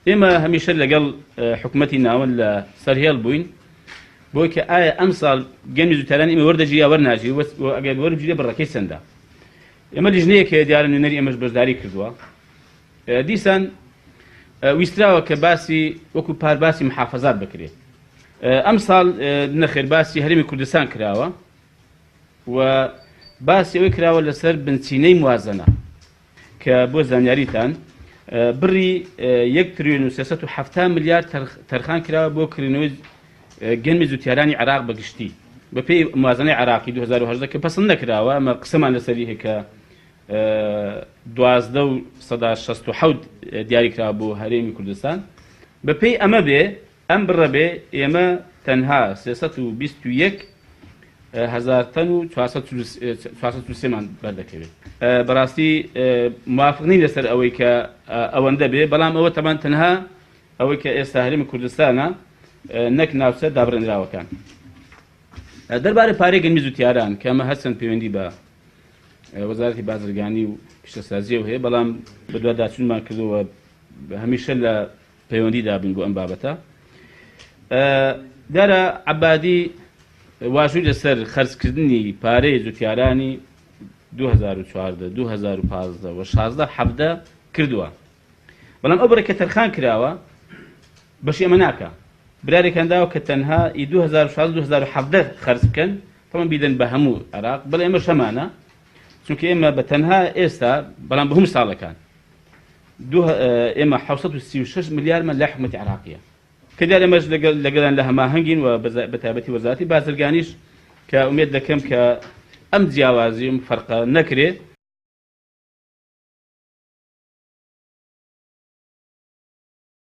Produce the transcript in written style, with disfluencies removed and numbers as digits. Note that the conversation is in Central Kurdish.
ئێمە هەمیشە لەگەڵ حکوومەتی ناوەن لە سەرهێڵ بووین بۆی کە ئایا ئەم ساڵ گەنمی زووتاران ئێمە وەردەژی یا وەرناژی ئەگەر وەربگیرێ بڕەکەی چەندە. ئێمە لیژنەیەکە دیارە نوێنەری ئێمەش بەشداری کردووە. دیسان ویستراوە کە باسی وەکو پارباسی محافەزات بکرێت. ئەم ساڵ نەخێر باسی هەرێمی کوردستان کراوە و باسی ئەوەی کراوە لەسەر بنچینەی موازنە کە بۆ زانیاریتان بڕی 1,370 ملیار تەرخان کراوە بۆ کردنەوەی گەنمی زووتیارانی عێراق بەگشتی بە پێی موازنەی عێراقی 2018 کە پەسەند نەکراوە ئەمە قسەمان لەسەری هەیە کە 12,167 دیاری کراوە بۆ هەرێمی کوردستان. بە پێی ئەمە بێ ئەم بڕە بێ ئێمە تەنها 321,000 تەن و 433مان بەردەکەوێت. بەڕاستی موافق نین لەسەر ئەوەی کە ئەوەندە بێ، بەڵام ئەوە تەمان تەنها ئەوەی کە ئێستا هەرێمی کوردستانە نەک ناوچە دابڕێنراوەکان. دەربارەی پارەی گەنمی زووتیاران کە ئەمە هەرچەند پەیوەندی بە وەزارەتی بازرگانی و پیشەسازیەوە هەیە، بەڵام بەدوا داچوونمان کردەوە هەمیشە لە پەیوەندی دابن بۆ ئەم بابەتە. دیارە عەبادی واژووی لەسەر خەرجکردنی پارەی زووتیارانی 2014 2015 و 16 کردووە، بەڵام ئەو بڕێ کە تەرخان کراوە بەشی ئەمە ناکە. برارێکیان داوە کە تەنها 2016-2017 خەرج بکەن، تەمان بیدەن بە هەموو عێراق، بەڵێ ئێمە شەمانە چونکە ئێمە بە تەنها ئێستا بەڵام بە هەموو ساڵەکان ئێمە 736 ملیارمان لە حکوومەتی عێراقیە کە دیارە ئێمەش لەگەڵیان لە هەماهەنگین و بە تایبەتی وەزارەتی بازرگانیش کە ئومێد دەکەم کە ئەم جیاوازی فەرقە نەکرێت